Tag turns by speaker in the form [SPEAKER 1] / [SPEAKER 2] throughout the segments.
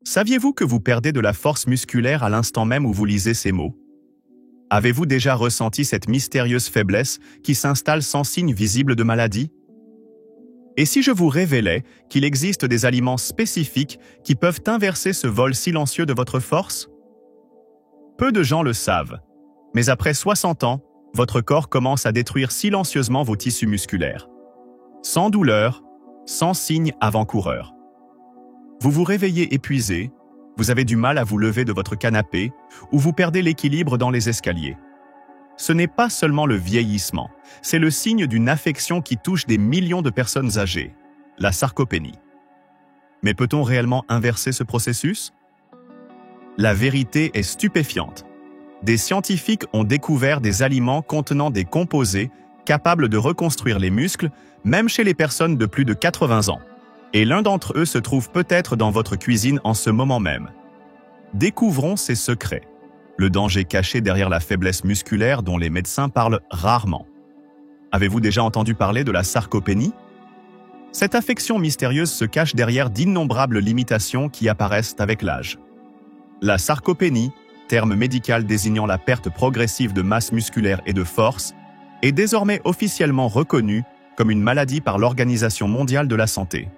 [SPEAKER 1] Saviez-vous que vous perdez de la force musculaire à l'instant même où vous lisez ces mots? Avez-vous déjà ressenti cette mystérieuse faiblesse qui s'installe sans signe visible de maladie? Et si je vous révélais qu'il existe des aliments spécifiques qui peuvent inverser ce vol silencieux de votre force? Peu de gens le savent, mais après 60 ans, votre corps commence à détruire silencieusement vos tissus musculaires. Sans douleur, sans signe avant-coureur. Vous vous réveillez épuisé, vous avez du mal à vous lever de votre canapé ou vous perdez l'équilibre dans les escaliers. Ce n'est pas seulement le vieillissement, c'est le signe d'une affection qui touche des millions de personnes âgées, la sarcopénie. Mais peut-on réellement inverser ce processus? La vérité est stupéfiante. Des scientifiques ont découvert des aliments contenant des composés capables de reconstruire les muscles, même chez les personnes de plus de 80 ans. Et l'un d'entre eux se trouve peut-être dans votre cuisine en ce moment même. Découvrons ses secrets. Le danger caché derrière la faiblesse musculaire dont les médecins parlent rarement. Avez-vous déjà entendu parler de la sarcopénie? Cette affection mystérieuse se cache derrière d'innombrables limitations qui apparaissent avec l'âge. La sarcopénie, terme médical désignant la perte progressive de masse musculaire et de force, est désormais officiellement reconnue comme une maladie par l'Organisation mondiale de la santé.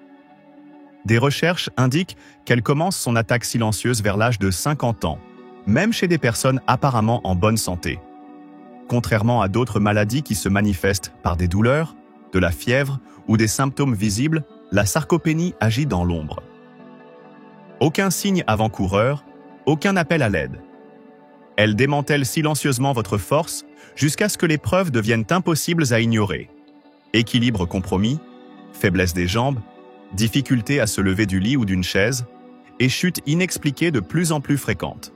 [SPEAKER 1] Des recherches indiquent qu'elle commence son attaque silencieuse vers l'âge de 50 ans, même chez des personnes apparemment en bonne santé. Contrairement à d'autres maladies qui se manifestent par des douleurs, de la fièvre ou des symptômes visibles, la sarcopénie agit dans l'ombre. Aucun signe avant-coureur, aucun appel à l'aide. Elle démantèle silencieusement votre force jusqu'à ce que les preuves deviennent impossibles à ignorer. Équilibre compromis, faiblesse des jambes, difficulté à se lever du lit ou d'une chaise, et chute inexpliquée de plus en plus fréquente.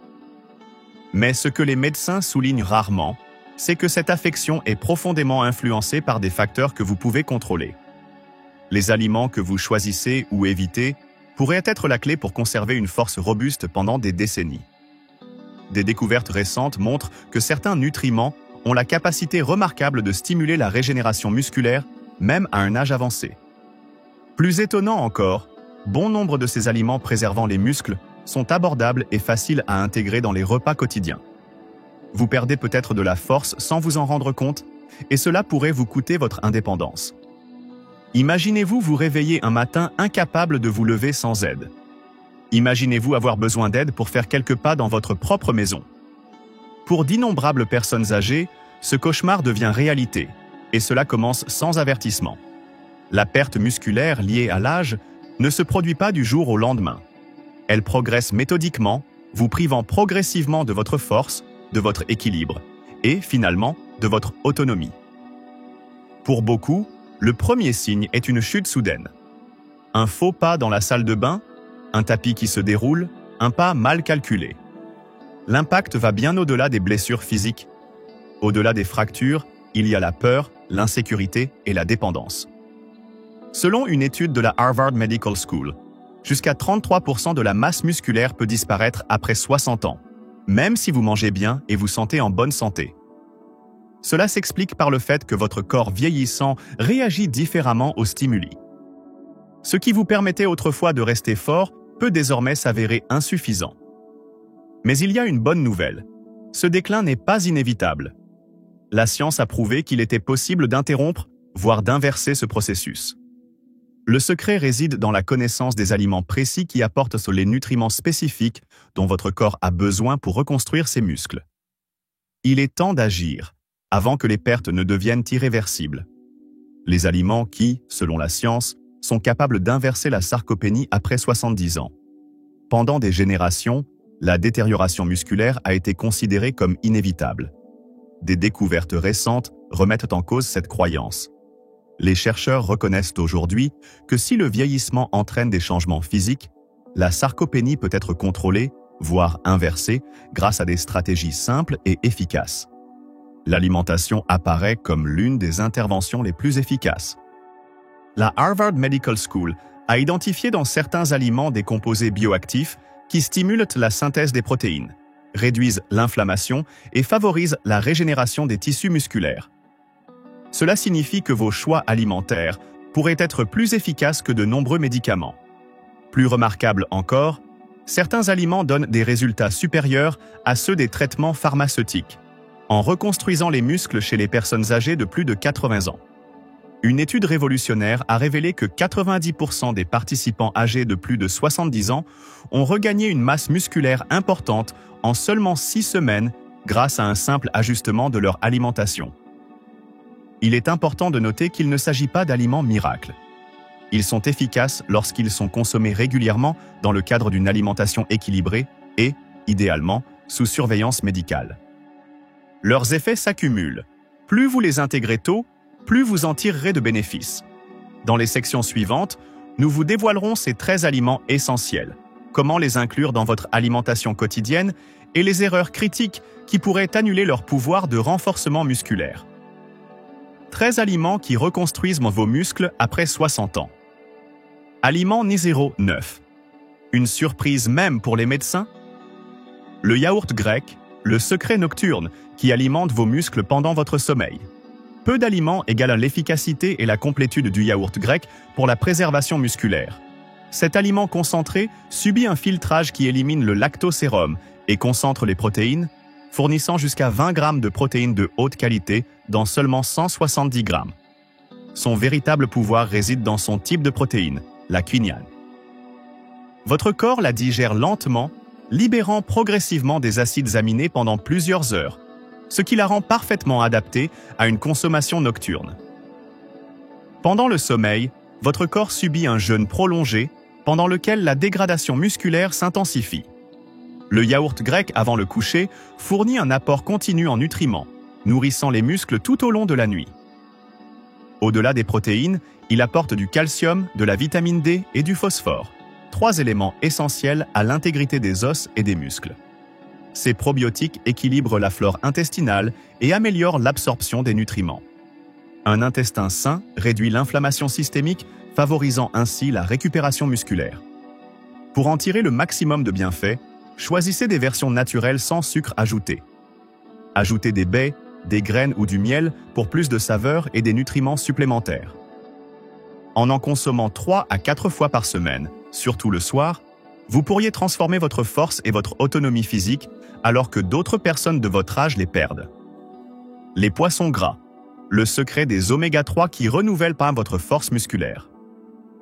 [SPEAKER 1] Mais ce que les médecins soulignent rarement, c'est que cette affection est profondément influencée par des facteurs que vous pouvez contrôler. Les aliments que vous choisissez ou évitez pourraient être la clé pour conserver une force robuste pendant des décennies. Des découvertes récentes montrent que certains nutriments ont la capacité remarquable de stimuler la régénération musculaire, même à un âge avancé. Plus étonnant encore, bon nombre de ces aliments préservant les muscles sont abordables et faciles à intégrer dans les repas quotidiens. Vous perdez peut-être de la force sans vous en rendre compte, et cela pourrait vous coûter votre indépendance. Imaginez-vous vous réveiller un matin incapable de vous lever sans aide. Imaginez-vous avoir besoin d'aide pour faire quelques pas dans votre propre maison. Pour d'innombrables personnes âgées, ce cauchemar devient réalité, et cela commence sans avertissement. La perte musculaire liée à l'âge ne se produit pas du jour au lendemain. Elle progresse méthodiquement, vous privant progressivement de votre force, de votre équilibre et, finalement, de votre autonomie. Pour beaucoup, le premier signe est une chute soudaine. Un faux pas dans la salle de bain, un tapis qui se déroule, un pas mal calculé. L'impact va bien au-delà des blessures physiques. Au-delà des fractures, il y a la peur, l'insécurité et la dépendance. Selon une étude de la Harvard Medical School, jusqu'à 33% de la masse musculaire peut disparaître après 60 ans, même si vous mangez bien et vous sentez en bonne santé. Cela s'explique par le fait que votre corps vieillissant réagit différemment aux stimuli. Ce qui vous permettait autrefois de rester fort peut désormais s'avérer insuffisant. Mais il y a une bonne nouvelle. Ce déclin n'est pas inévitable. La science a prouvé qu'il était possible d'interrompre, voire d'inverser ce processus. Le secret réside dans la connaissance des aliments précis qui apportent les nutriments spécifiques dont votre corps a besoin pour reconstruire ses muscles. Il est temps d'agir, avant que les pertes ne deviennent irréversibles. Les aliments qui, selon la science, sont capables d'inverser la sarcopénie après 70 ans. Pendant des générations, la détérioration musculaire a été considérée comme inévitable. Des découvertes récentes remettent en cause cette croyance. Les chercheurs reconnaissent aujourd'hui que si le vieillissement entraîne des changements physiques, la sarcopénie peut être contrôlée, voire inversée, grâce à des stratégies simples et efficaces. L'alimentation apparaît comme l'une des interventions les plus efficaces. La Harvard Medical School a identifié dans certains aliments des composés bioactifs qui stimulent la synthèse des protéines, réduisent l'inflammation et favorisent la régénération des tissus musculaires. Cela signifie que vos choix alimentaires pourraient être plus efficaces que de nombreux médicaments. Plus remarquable encore, Certains aliments donnent des résultats supérieurs à ceux des traitements pharmaceutiques, en reconstruisant les muscles chez les personnes âgées de plus de 80 ans. Une étude révolutionnaire a révélé que 90% des participants âgés de plus de 70 ans ont regagné une masse musculaire importante en seulement 6 semaines grâce à un simple ajustement de leur alimentation. Il est important de noter qu'il ne s'agit pas d'aliments miracles. Ils sont efficaces lorsqu'ils sont consommés régulièrement dans le cadre d'une alimentation équilibrée et, idéalement, sous surveillance médicale. Leurs effets s'accumulent. Plus vous les intégrez tôt, plus vous en tirerez de bénéfices. Dans les sections suivantes, nous vous dévoilerons ces 13 aliments essentiels, comment les inclure dans votre alimentation quotidienne et les erreurs critiques qui pourraient annuler leur pouvoir de renforcement musculaire. 13 aliments qui reconstruisent vos muscles après 60 ans. Aliment numéro 9. Une surprise même pour les médecins? Le yaourt grec, le secret nocturne qui alimente vos muscles pendant votre sommeil. Peu d'aliments égale l'efficacité et la complétude du yaourt grec pour la préservation musculaire. Cet aliment concentré subit un filtrage qui élimine le lactosérum et concentre les protéines, fournissant jusqu'à 20 grammes de protéines de haute qualité dans seulement 170 grammes. Son véritable pouvoir réside dans son type de protéine, la quinine. Votre corps la digère lentement, libérant progressivement des acides aminés pendant plusieurs heures, ce qui la rend parfaitement adaptée à une consommation nocturne. Pendant le sommeil, votre corps subit un jeûne prolongé pendant lequel la dégradation musculaire s'intensifie. Le yaourt grec avant le coucher fournit un apport continu en nutriments, nourrissant les muscles tout au long de la nuit. Au-delà des protéines, il apporte du calcium, de la vitamine D et du phosphore, 3 éléments essentiels à l'intégrité des os et des muscles. Ces probiotiques équilibrent la flore intestinale et améliorent l'absorption des nutriments. Un intestin sain réduit l'inflammation systémique, favorisant ainsi la récupération musculaire. Pour en tirer le maximum de bienfaits, choisissez des versions naturelles sans sucre ajouté. Ajoutez des baies, des graines ou du miel pour plus de saveur et des nutriments supplémentaires. En consommant 3 à 4 fois par semaine, surtout le soir, vous pourriez transformer votre force et votre autonomie physique alors que d'autres personnes de votre âge les perdent. Les poissons gras, le secret des oméga-3 qui renouvellent votre force musculaire.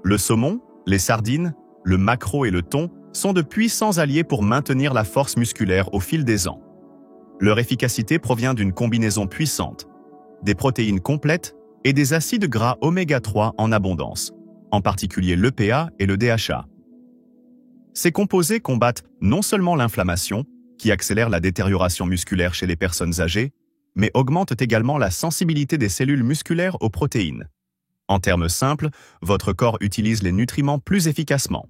[SPEAKER 1] Le saumon, les sardines, le maquereau et le thon sont de puissants alliés pour maintenir la force musculaire au fil des ans. Leur efficacité provient d'une combinaison puissante, des protéines complètes et des acides gras oméga-3 en abondance, en particulier l'EPA et le DHA. Ces composés combattent non seulement l'inflammation, qui accélère la détérioration musculaire chez les personnes âgées, mais augmentent également la sensibilité des cellules musculaires aux protéines. En termes simples, votre corps utilise les nutriments plus efficacement.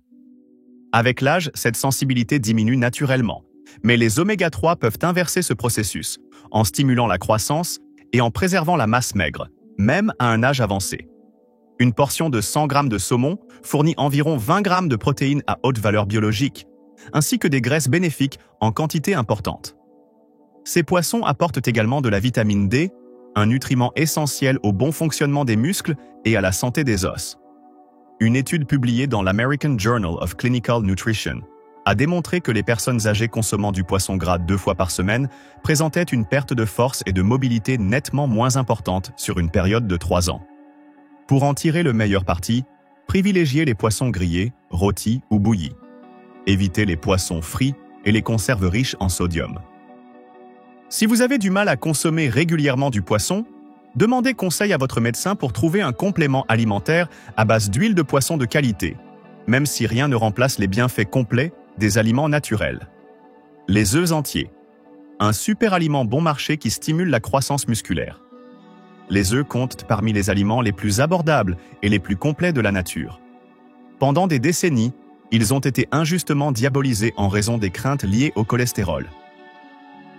[SPEAKER 1] Avec l'âge, cette sensibilité diminue naturellement, mais les oméga-3 peuvent inverser ce processus, en stimulant la croissance et en préservant la masse maigre, même à un âge avancé. Une portion de 100 grammes de saumon fournit environ 20 grammes de protéines à haute valeur biologique, ainsi que des graisses bénéfiques en quantité importante. Ces poissons apportent également de la vitamine D, un nutriment essentiel au bon fonctionnement des muscles et à la santé des os. Une étude publiée dans l'American Journal of Clinical Nutrition a démontré que les personnes âgées consommant du poisson gras 2 fois par semaine présentaient une perte de force et de mobilité nettement moins importante sur une période de 3 ans. Pour en tirer le meilleur parti, privilégiez les poissons grillés, rôtis ou bouillis. Évitez les poissons frits et les conserves riches en sodium. Si vous avez du mal à consommer régulièrement du poisson, demandez conseil à votre médecin pour trouver un complément alimentaire à base d'huile de poisson de qualité, même si rien ne remplace les bienfaits complets des aliments naturels. Les œufs entiers, un super aliment bon marché qui stimule la croissance musculaire. Les œufs comptent parmi les aliments les plus abordables et les plus complets de la nature. Pendant des décennies, ils ont été injustement diabolisés en raison des craintes liées au cholestérol.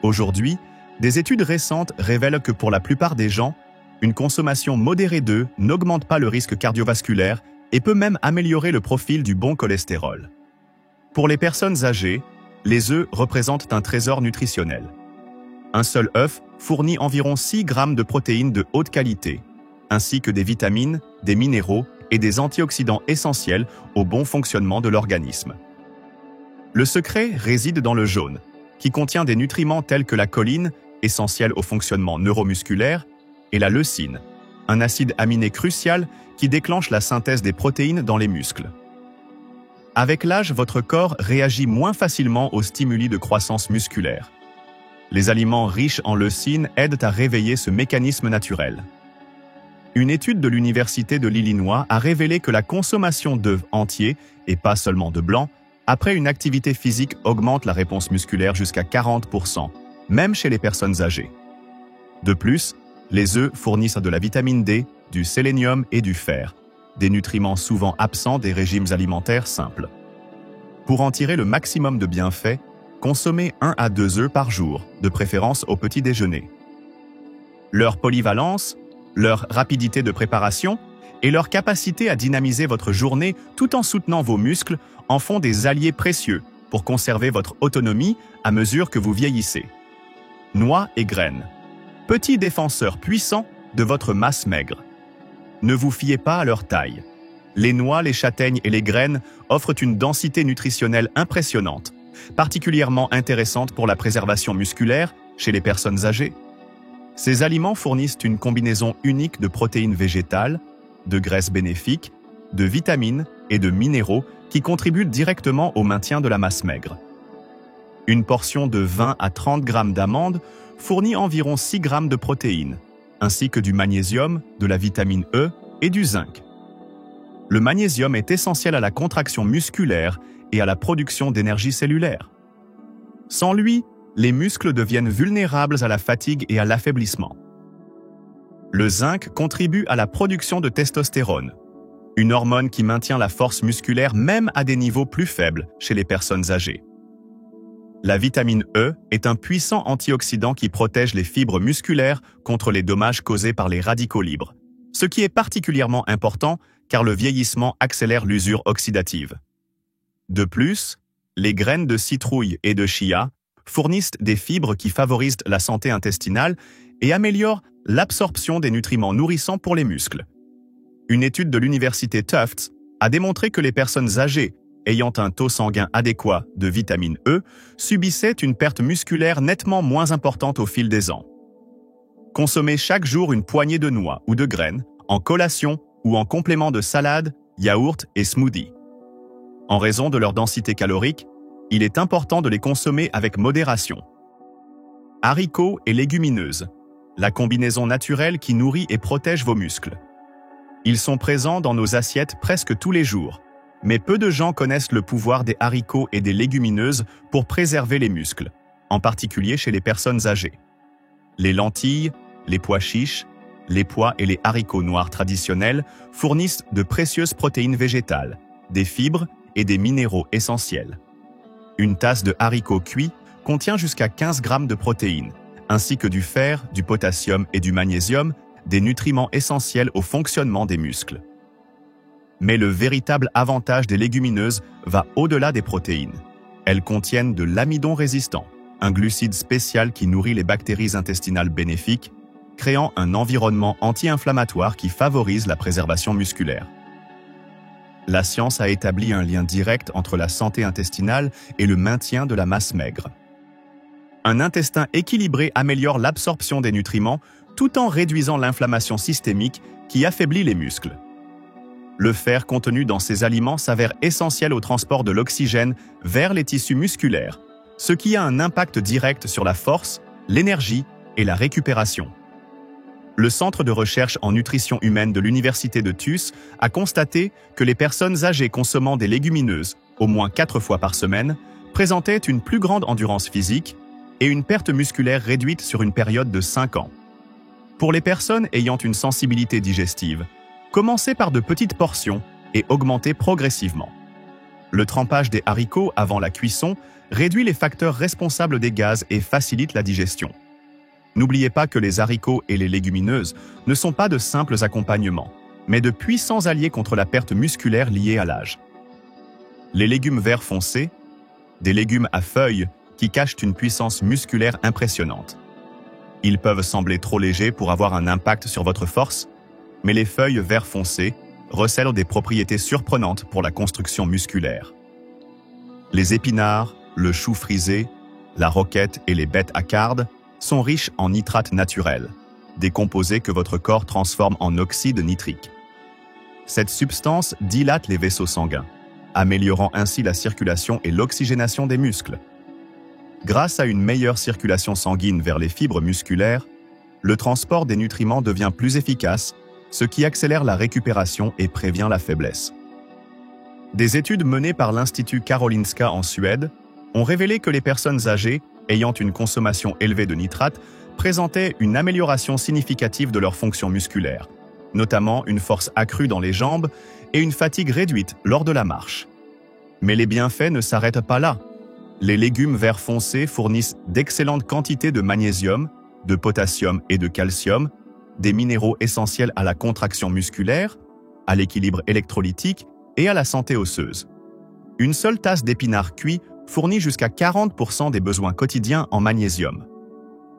[SPEAKER 1] Aujourd'hui, des études récentes révèlent que pour la plupart des gens, une consommation modérée d'œufs n'augmente pas le risque cardiovasculaire et peut même améliorer le profil du bon cholestérol. Pour les personnes âgées, les œufs représentent un trésor nutritionnel. Un seul œuf fournit environ 6 grammes de protéines de haute qualité, ainsi que des vitamines, des minéraux et des antioxydants essentiels au bon fonctionnement de l'organisme. Le secret réside dans le jaune, qui contient des nutriments tels que la choline, essentielle au fonctionnement neuromusculaire, et la leucine, un acide aminé crucial qui déclenche la synthèse des protéines dans les muscles. Avec l'âge, votre corps réagit moins facilement aux stimuli de croissance musculaire. Les aliments riches en leucine aident à réveiller ce mécanisme naturel. Une étude de l'Université de l'Illinois a révélé que la consommation d'œufs entiers, et pas seulement de blancs, après une activité physique augmente la réponse musculaire jusqu'à 40%, même chez les personnes âgées. De plus, les œufs fournissent de la vitamine D, du sélénium et du fer, des nutriments souvent absents des régimes alimentaires simples. Pour en tirer le maximum de bienfaits, consommez 1 à 2 œufs par jour, de préférence au petit déjeuner. Leur polyvalence, leur rapidité de préparation et leur capacité à dynamiser votre journée tout en soutenant vos muscles en font des alliés précieux pour conserver votre autonomie à mesure que vous vieillissez. Noix et graines. Petits défenseurs puissants de votre masse maigre. Ne vous fiez pas à leur taille. Les noix, les châtaignes et les graines offrent une densité nutritionnelle impressionnante, particulièrement intéressante pour la préservation musculaire chez les personnes âgées. Ces aliments fournissent une combinaison unique de protéines végétales, de graisses bénéfiques, de vitamines et de minéraux qui contribuent directement au maintien de la masse maigre. Une portion de 20 à 30 grammes d'amandes fournit environ 6 grammes de protéines, ainsi que du magnésium, de la vitamine E et du zinc. Le magnésium est essentiel à la contraction musculaire et à la production d'énergie cellulaire. Sans lui, les muscles deviennent vulnérables à la fatigue et à l'affaiblissement. Le zinc contribue à la production de testostérone, une hormone qui maintient la force musculaire même à des niveaux plus faibles chez les personnes âgées. La vitamine E est un puissant antioxydant qui protège les fibres musculaires contre les dommages causés par les radicaux libres, ce qui est particulièrement important car le vieillissement accélère l'usure oxydative. De plus, les graines de citrouille et de chia fournissent des fibres qui favorisent la santé intestinale et améliorent l'absorption des nutriments nourrissants pour les muscles. Une étude de l'université Tufts a démontré que les personnes âgées ayant un taux sanguin adéquat de vitamine E subissaient une perte musculaire nettement moins importante au fil des ans. Consommez chaque jour une poignée de noix ou de graines, en collation ou en complément de salade, yaourt et smoothie. En raison de leur densité calorique, il est important de les consommer avec modération. Haricots et légumineuses, la combinaison naturelle qui nourrit et protège vos muscles. Ils sont présents dans nos assiettes presque tous les jours, mais peu de gens connaissent le pouvoir des haricots et des légumineuses pour préserver les muscles, en particulier chez les personnes âgées. Les lentilles, les pois chiches, les pois et les haricots noirs traditionnels fournissent de précieuses protéines végétales, des fibres et des minéraux essentiels. Une tasse de haricots cuits contient jusqu'à 15 grammes de protéines, ainsi que du fer, du potassium et du magnésium, des nutriments essentiels au fonctionnement des muscles. Mais le véritable avantage des légumineuses va au-delà des protéines. Elles contiennent de l'amidon résistant, un glucide spécial qui nourrit les bactéries intestinales bénéfiques, créant un environnement anti-inflammatoire qui favorise la préservation musculaire. La science a établi un lien direct entre la santé intestinale et le maintien de la masse maigre. Un intestin équilibré améliore l'absorption des nutriments tout en réduisant l'inflammation systémique qui affaiblit les muscles. Le fer contenu dans ces aliments s'avère essentiel au transport de l'oxygène vers les tissus musculaires, ce qui a un impact direct sur la force, l'énergie et la récupération. Le Centre de recherche en nutrition humaine de l'Université de Tufts a constaté que les personnes âgées consommant des légumineuses, au moins 4 fois par semaine, présentaient une plus grande endurance physique et une perte musculaire réduite sur une période de 5 ans. Pour les personnes ayant une sensibilité digestive, commencez par de petites portions et augmentez progressivement. Le trempage des haricots avant la cuisson réduit les facteurs responsables des gaz et facilite la digestion. N'oubliez pas que les haricots et les légumineuses ne sont pas de simples accompagnements, mais de puissants alliés contre la perte musculaire liée à l'âge. Les légumes verts foncés, des légumes à feuilles qui cachent une puissance musculaire impressionnante. Ils peuvent sembler trop légers pour avoir un impact sur votre force, mais les feuilles vert foncé recèlent des propriétés surprenantes pour la construction musculaire. Les épinards, le chou frisé, la roquette et les bêtes à cardes sont riches en nitrates naturels, des composés que votre corps transforme en oxyde nitrique. Cette substance dilate les vaisseaux sanguins, améliorant ainsi la circulation et l'oxygénation des muscles. Grâce à une meilleure circulation sanguine vers les fibres musculaires, le transport des nutriments devient plus efficace, ce qui accélère la récupération et prévient la faiblesse. Des études menées par l'Institut Karolinska en Suède ont révélé que les personnes âgées ayant une consommation élevée de nitrates présentaient une amélioration significative de leur fonction musculaire, notamment une force accrue dans les jambes et une fatigue réduite lors de la marche. Mais les bienfaits ne s'arrêtent pas là. Les légumes verts foncés fournissent d'excellentes quantités de magnésium, de potassium et de calcium, des minéraux essentiels à la contraction musculaire, à l'équilibre électrolytique et à la santé osseuse. Une seule tasse d'épinards cuits fournit jusqu'à 40% des besoins quotidiens en magnésium.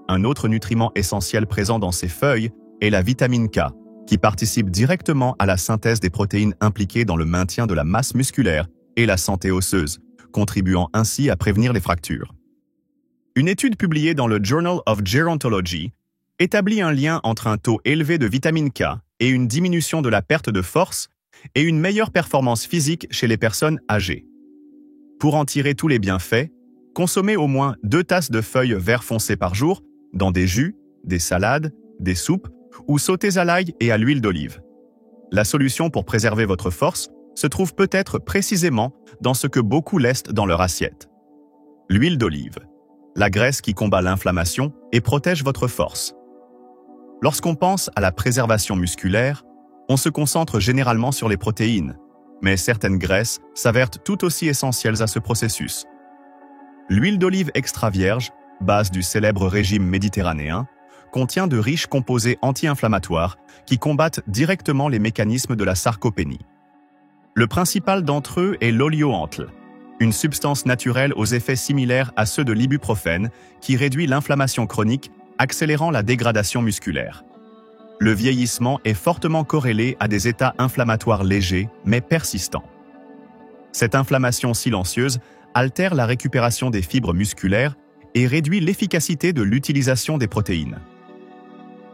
[SPEAKER 1] Un autre nutriment essentiel présent dans ces feuilles est la vitamine K, qui participe directement à la synthèse des protéines impliquées dans le maintien de la masse musculaire et la santé osseuse, contribuant ainsi à prévenir les fractures. Une étude publiée dans le Journal of Gerontology établit un lien entre un taux élevé de vitamine K et une diminution de la perte de force et une meilleure performance physique chez les personnes âgées. Pour en tirer tous les bienfaits, consommez au moins 2 tasses de feuilles vert foncé par jour dans des jus, des salades, des soupes ou sautez à l'ail et à l'huile d'olive. La solution pour préserver votre force se trouve peut-être précisément dans ce que beaucoup laissent dans leur assiette. L'huile d'olive, la graisse qui combat l'inflammation et protège votre force. Lorsqu'on pense à la préservation musculaire, on se concentre généralement sur les protéines, mais certaines graisses s'avèrent tout aussi essentielles à ce processus. L'huile d'olive extra vierge, base du célèbre régime méditerranéen, contient de riches composés anti-inflammatoires qui combattent directement les mécanismes de la sarcopénie. Le principal d'entre eux est l'olioantle, une substance naturelle aux effets similaires à ceux de l'ibuprofène qui réduit l'inflammation chronique, accélérant la dégradation musculaire. Le vieillissement est fortement corrélé à des états inflammatoires légers mais persistants. Cette inflammation silencieuse altère la récupération des fibres musculaires et réduit l'efficacité de l'utilisation des protéines.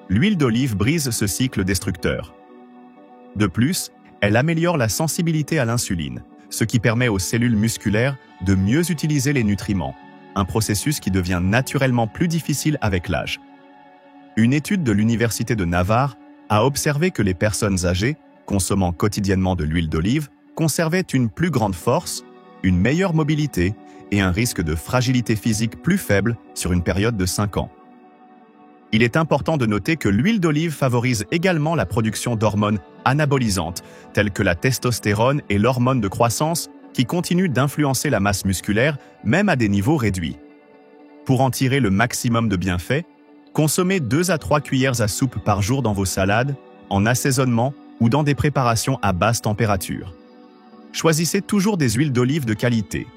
[SPEAKER 1] L'huile d'olive brise ce cycle destructeur. De plus, elle améliore la sensibilité à l'insuline, ce qui permet aux cellules musculaires de mieux utiliser les nutriments, un processus qui devient naturellement plus difficile avec l'âge. Une étude de l'Université de Navarre a observé que les personnes âgées, consommant quotidiennement de l'huile d'olive, conservaient une plus grande force, une meilleure mobilité et un risque de fragilité physique plus faible sur une période de 5 ans. Il est important de noter que l'huile d'olive favorise également la production d'hormones anabolisantes, telles que la testostérone et l'hormone de croissance, qui continuent d'influencer la masse musculaire, même à des niveaux réduits. Pour en tirer le maximum de bienfaits, consommez 2 à 3 cuillères à soupe par jour dans vos salades, en assaisonnement ou dans des préparations à basse température. Choisissez toujours des huiles d'olive de qualité,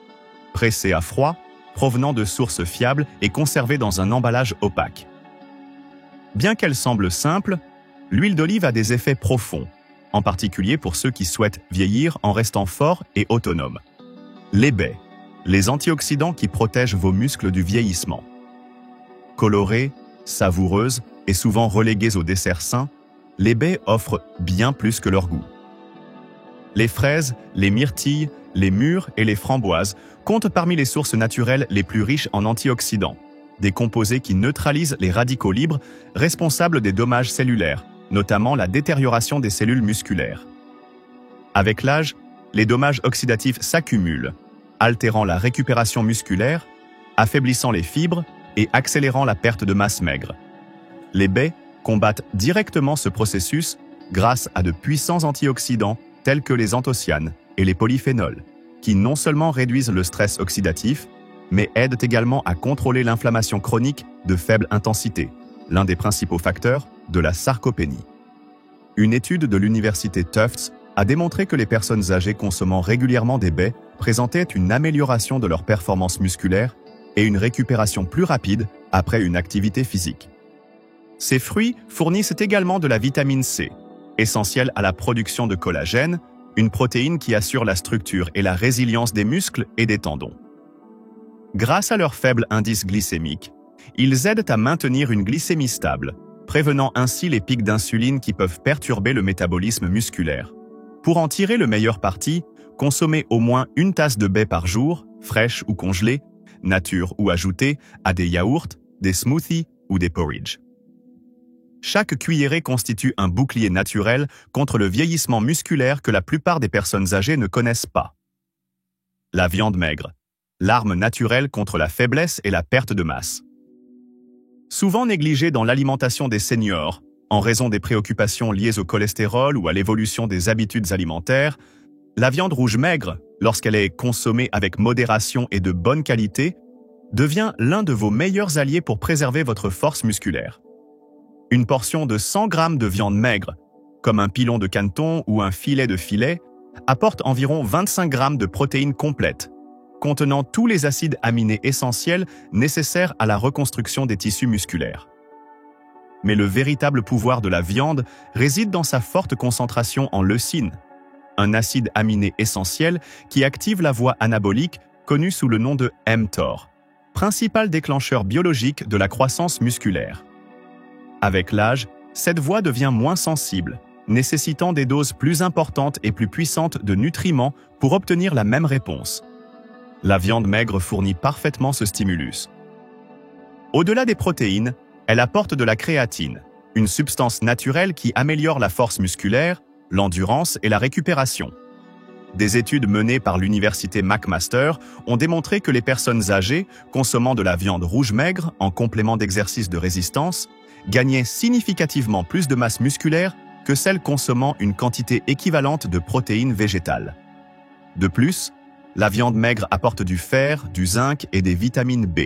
[SPEAKER 1] pressées à froid, provenant de sources fiables et conservées dans un emballage opaque. Bien qu'elle semble simple, l'huile d'olive a des effets profonds, en particulier pour ceux qui souhaitent vieillir en restant forts et autonomes. Les baies, les antioxydants qui protègent vos muscles du vieillissement. Colorées, savoureuses et souvent reléguées au dessert sain, les baies offrent bien plus que leur goût. Les fraises, les myrtilles, les mûres et les framboises comptent parmi les sources naturelles les plus riches en antioxydants, des composés qui neutralisent les radicaux libres responsables des dommages cellulaires, notamment la détérioration des cellules musculaires. Avec l'âge, les dommages oxydatifs s'accumulent, altérant la récupération musculaire, affaiblissant les fibres et accélérant la perte de masse maigre. Les baies combattent directement ce processus grâce à de puissants antioxydants tels que les anthocyanes et les polyphénols, qui non seulement réduisent le stress oxydatif, mais aident également à contrôler l'inflammation chronique de faible intensité, l'un des principaux facteurs de la sarcopénie. Une étude de l'université Tufts a démontré que les personnes âgées consommant régulièrement des baies présentaient une amélioration de leur performance musculaire et une récupération plus rapide après une activité physique. Ces fruits fournissent également de la vitamine C, essentielle à la production de collagène, une protéine qui assure la structure et la résilience des muscles et des tendons. Grâce à leur faible indice glycémique, ils aident à maintenir une glycémie stable, prévenant ainsi les pics d'insuline qui peuvent perturber le métabolisme musculaire. Pour en tirer le meilleur parti, consommez au moins une tasse de baies par jour, fraîche ou congelée, nature ou ajoutée, à des yaourts, des smoothies ou des porridge. Chaque cuillerée constitue un bouclier naturel contre le vieillissement musculaire que la plupart des personnes âgées ne connaissent pas. La viande maigre, l'arme naturelle contre la faiblesse et la perte de masse. Souvent négligée dans l'alimentation des seniors, en raison des préoccupations liées au cholestérol ou à l'évolution des habitudes alimentaires, la viande rouge maigre, lorsqu'elle est consommée avec modération et de bonne qualité, devient l'un de vos meilleurs alliés pour préserver votre force musculaire. Une portion de 100 g de viande maigre, comme un pilon de canneton ou un filet de filet, apporte environ 25 g de protéines complètes, contenant tous les acides aminés essentiels nécessaires à la reconstruction des tissus musculaires. Mais le véritable pouvoir de la viande réside dans sa forte concentration en leucine, un acide aminé essentiel qui active la voie anabolique connue sous le nom de mTOR, principal déclencheur biologique de la croissance musculaire. Avec l'âge, cette voie devient moins sensible, nécessitant des doses plus importantes et plus puissantes de nutriments pour obtenir la même réponse. La viande maigre fournit parfaitement ce stimulus. Au-delà des protéines, elle apporte de la créatine, une substance naturelle qui améliore la force musculaire, l'endurance et la récupération. Des études menées par l'université McMaster ont démontré que les personnes âgées consommant de la viande rouge maigre en complément d'exercices de résistance gagnaient significativement plus de masse musculaire que celles consommant une quantité équivalente de protéines végétales. De plus, la viande maigre apporte du fer, du zinc et des vitamines B,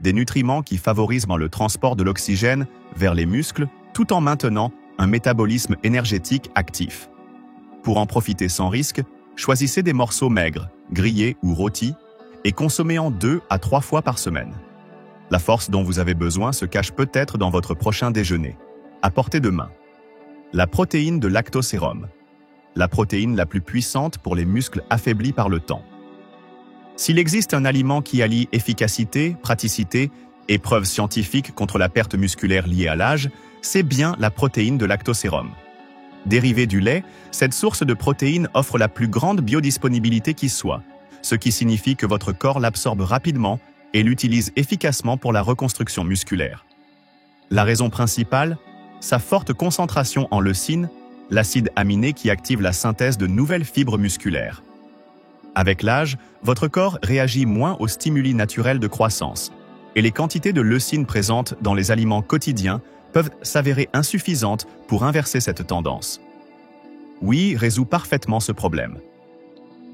[SPEAKER 1] des nutriments qui favorisent le transport de l'oxygène vers les muscles tout en maintenant un métabolisme énergétique actif. Pour en profiter sans risque, choisissez des morceaux maigres, grillés ou rôtis, et consommez-en 2 à 3 fois par semaine. La force dont vous avez besoin se cache peut-être dans votre prochain déjeuner, à portée de main. La protéine de lactosérum, la protéine la plus puissante pour les muscles affaiblis par le temps. S'il existe un aliment qui allie efficacité, praticité et preuves scientifiques contre la perte musculaire liée à l'âge, c'est bien la protéine de lactosérum. Dérivée du lait, cette source de protéines offre la plus grande biodisponibilité qui soit, ce qui signifie que votre corps l'absorbe rapidement et l'utilise efficacement pour la reconstruction musculaire. La raison principale, sa forte concentration en leucine, l'acide aminé qui active la synthèse de nouvelles fibres musculaires. Avec l'âge, votre corps réagit moins aux stimuli naturels de croissance, et les quantités de leucine présentes dans les aliments quotidiens peuvent s'avérer insuffisantes pour inverser cette tendance. Oui résout parfaitement ce problème.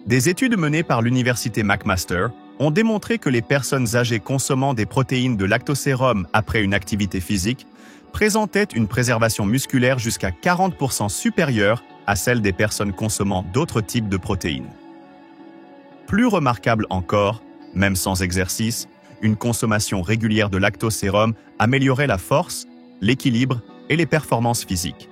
[SPEAKER 1] Des études menées par l'université McMaster ont démontré que les personnes âgées consommant des protéines de lactosérum après une activité physique présentaient une préservation musculaire jusqu'à 40% supérieure à celle des personnes consommant d'autres types de protéines. Plus remarquable encore, même sans exercice, une consommation régulière de lactosérum améliorait la force, l'équilibre et les performances physiques.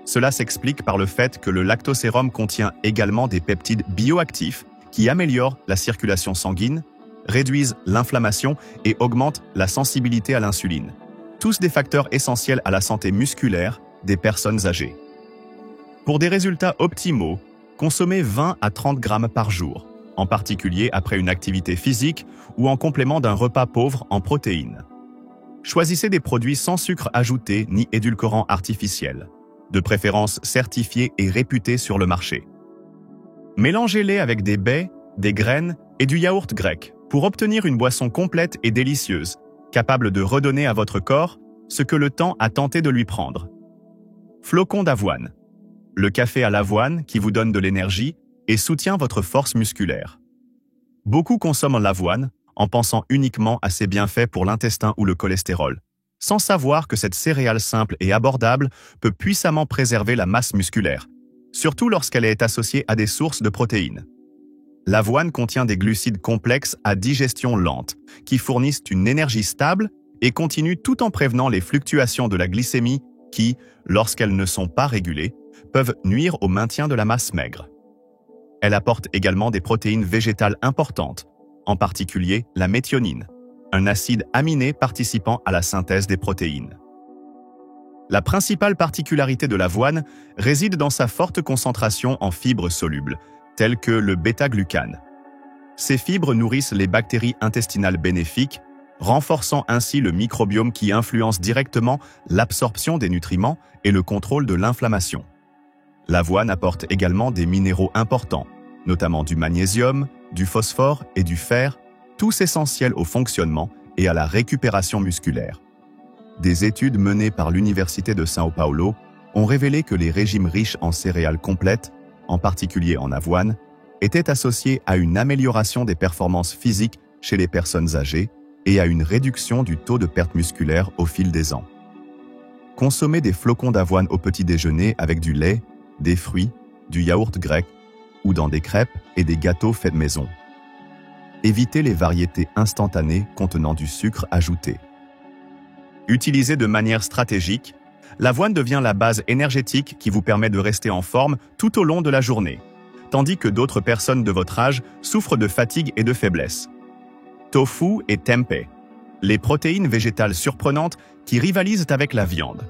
[SPEAKER 1] Cela s'explique par le fait que le lactosérum contient également des peptides bioactifs qui améliorent la circulation sanguine, réduisent l'inflammation et augmentent la sensibilité à l'insuline. Tous des facteurs essentiels à la santé musculaire des personnes âgées. Pour des résultats optimaux, consommez 20 à 30 grammes par jour, en particulier après une activité physique ou en complément d'un repas pauvre en protéines. Choisissez des produits sans sucre ajouté ni édulcorants artificiels, de préférence certifiés et réputés sur le marché. Mélangez-les avec des baies, des graines et du yaourt grec pour obtenir une boisson complète et délicieuse, capable de redonner à votre corps ce que le temps a tenté de lui prendre. Flocons d'avoine. Le café à l'avoine qui vous donne de l'énergie et soutient votre force musculaire. Beaucoup consomment l'avoine en pensant uniquement à ses bienfaits pour l'intestin ou le cholestérol, sans savoir que cette céréale simple et abordable peut puissamment préserver la masse musculaire, surtout lorsqu'elle est associée à des sources de protéines. L'avoine contient des glucides complexes à digestion lente, qui fournissent une énergie stable et continue tout en prévenant les fluctuations de la glycémie qui, lorsqu'elles ne sont pas régulées, peuvent nuire au maintien de la masse maigre. Elle apporte également des protéines végétales importantes, en particulier la méthionine, un acide aminé participant à la synthèse des protéines. La principale particularité de l'avoine réside dans sa forte concentration en fibres solubles, telles que le bêta-glucane. Ces fibres nourrissent les bactéries intestinales bénéfiques, renforçant ainsi le microbiome qui influence directement l'absorption des nutriments et le contrôle de l'inflammation. L'avoine apporte également des minéraux importants, notamment du magnésium, du phosphore et du fer, tous essentiels au fonctionnement et à la récupération musculaire. Des études menées par l'Université de São Paulo ont révélé que les régimes riches en céréales complètes, en particulier en avoine, étaient associés à une amélioration des performances physiques chez les personnes âgées et à une réduction du taux de perte musculaire au fil des ans. Consommer des flocons d'avoine au petit déjeuner avec du lait, des fruits, du yaourt grec ou dans des crêpes et des gâteaux faits maison. Évitez les variétés instantanées contenant du sucre ajouté. Utilisée de manière stratégique, l'avoine devient la base énergétique qui vous permet de rester en forme tout au long de la journée, tandis que d'autres personnes de votre âge souffrent de fatigue et de faiblesse. Tofu et tempeh, les protéines végétales surprenantes qui rivalisent avec la viande.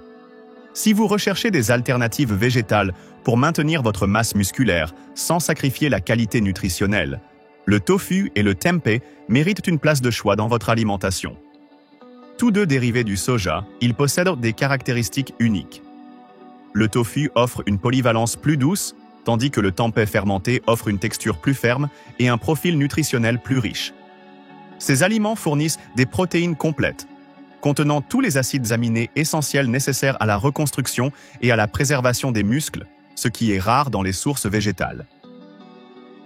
[SPEAKER 1] Si vous recherchez des alternatives végétales pour maintenir votre masse musculaire sans sacrifier la qualité nutritionnelle, le tofu et le tempeh méritent une place de choix dans votre alimentation. Tous deux dérivés du soja, ils possèdent des caractéristiques uniques. Le tofu offre une polyvalence plus douce, tandis que le tempeh fermenté offre une texture plus ferme et un profil nutritionnel plus riche. Ces aliments fournissent des protéines complètes, contenant tous les acides aminés essentiels nécessaires à la reconstruction et à la préservation des muscles, ce qui est rare dans les sources végétales.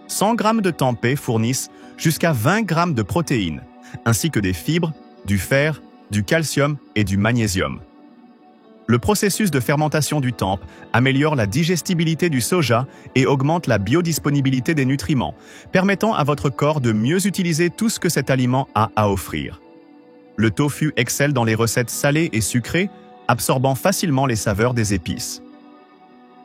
[SPEAKER 1] 100 g de tempeh fournissent jusqu'à 20 g de protéines, ainsi que des fibres, du fer, du calcium et du magnésium. Le processus de fermentation du tempeh améliore la digestibilité du soja et augmente la biodisponibilité des nutriments, permettant à votre corps de mieux utiliser tout ce que cet aliment a à offrir. Le tofu excelle dans les recettes salées et sucrées, absorbant facilement les saveurs des épices.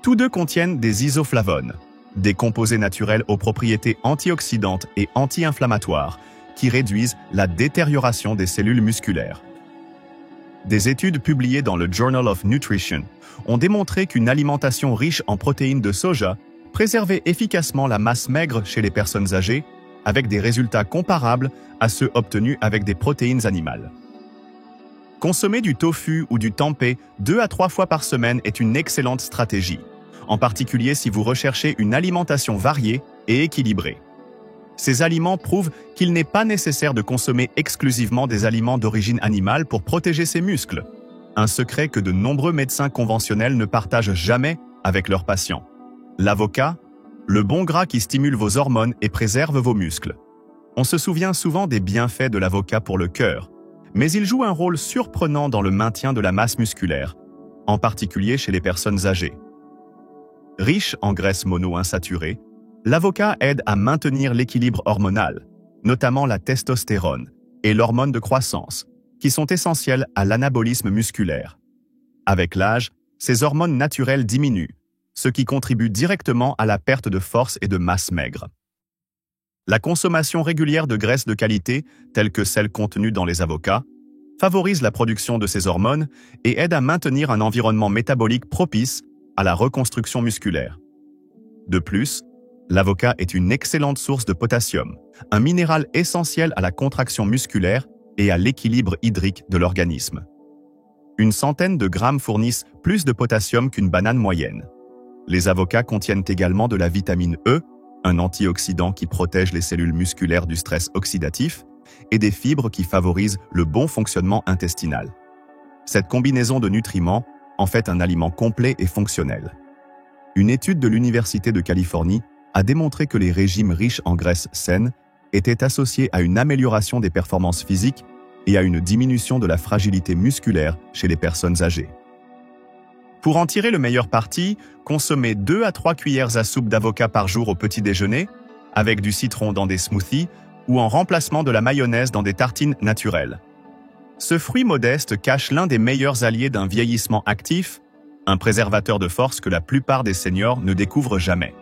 [SPEAKER 1] Tous deux contiennent des isoflavones, des composés naturels aux propriétés antioxydantes et anti-inflammatoires, qui réduisent la détérioration des cellules musculaires. Des études publiées dans le Journal of Nutrition ont démontré qu'une alimentation riche en protéines de soja préservait efficacement la masse maigre chez les personnes âgées, avec des résultats comparables à ceux obtenus avec des protéines animales. Consommer du tofu ou du tempeh 2 à 3 fois par semaine est une excellente stratégie, en particulier si vous recherchez une alimentation variée et équilibrée. Ces aliments prouvent qu'il n'est pas nécessaire de consommer exclusivement des aliments d'origine animale pour protéger ses muscles, un secret que de nombreux médecins conventionnels ne partagent jamais avec leurs patients. L'avocat, le bon gras qui stimule vos hormones et préserve vos muscles. On se souvient souvent des bienfaits de l'avocat pour le cœur, mais il joue un rôle surprenant dans le maintien de la masse musculaire, en particulier chez les personnes âgées. Riche en graisses monoinsaturées, l'avocat aide à maintenir l'équilibre hormonal, notamment la testostérone et l'hormone de croissance, qui sont essentielles à l'anabolisme musculaire. Avec l'âge, ces hormones naturelles diminuent, ce qui contribue directement à la perte de force et de masse maigre. La consommation régulière de graisses de qualité, telles que celles contenues dans les avocats, favorise la production de ces hormones et aide à maintenir un environnement métabolique propice à la reconstruction musculaire. De plus, l'avocat est une excellente source de potassium, un minéral essentiel à la contraction musculaire et à l'équilibre hydrique de l'organisme. Une centaine de grammes fournissent plus de potassium qu'une banane moyenne. Les avocats contiennent également de la vitamine E, un antioxydant qui protège les cellules musculaires du stress oxydatif, et des fibres qui favorisent le bon fonctionnement intestinal. Cette combinaison de nutriments en fait un aliment complet et fonctionnel. Une étude de l'Université de Californie a démontré que les régimes riches en graisses saines étaient associés à une amélioration des performances physiques et à une diminution de la fragilité musculaire chez les personnes âgées. Pour en tirer le meilleur parti, consommez 2 à 3 cuillères à soupe d'avocat par jour au petit déjeuner, avec du citron dans des smoothies ou en remplacement de la mayonnaise dans des tartines naturelles. Ce fruit modeste cache l'un des meilleurs alliés d'un vieillissement actif, un préservateur de force que la plupart des seniors ne découvrent jamais.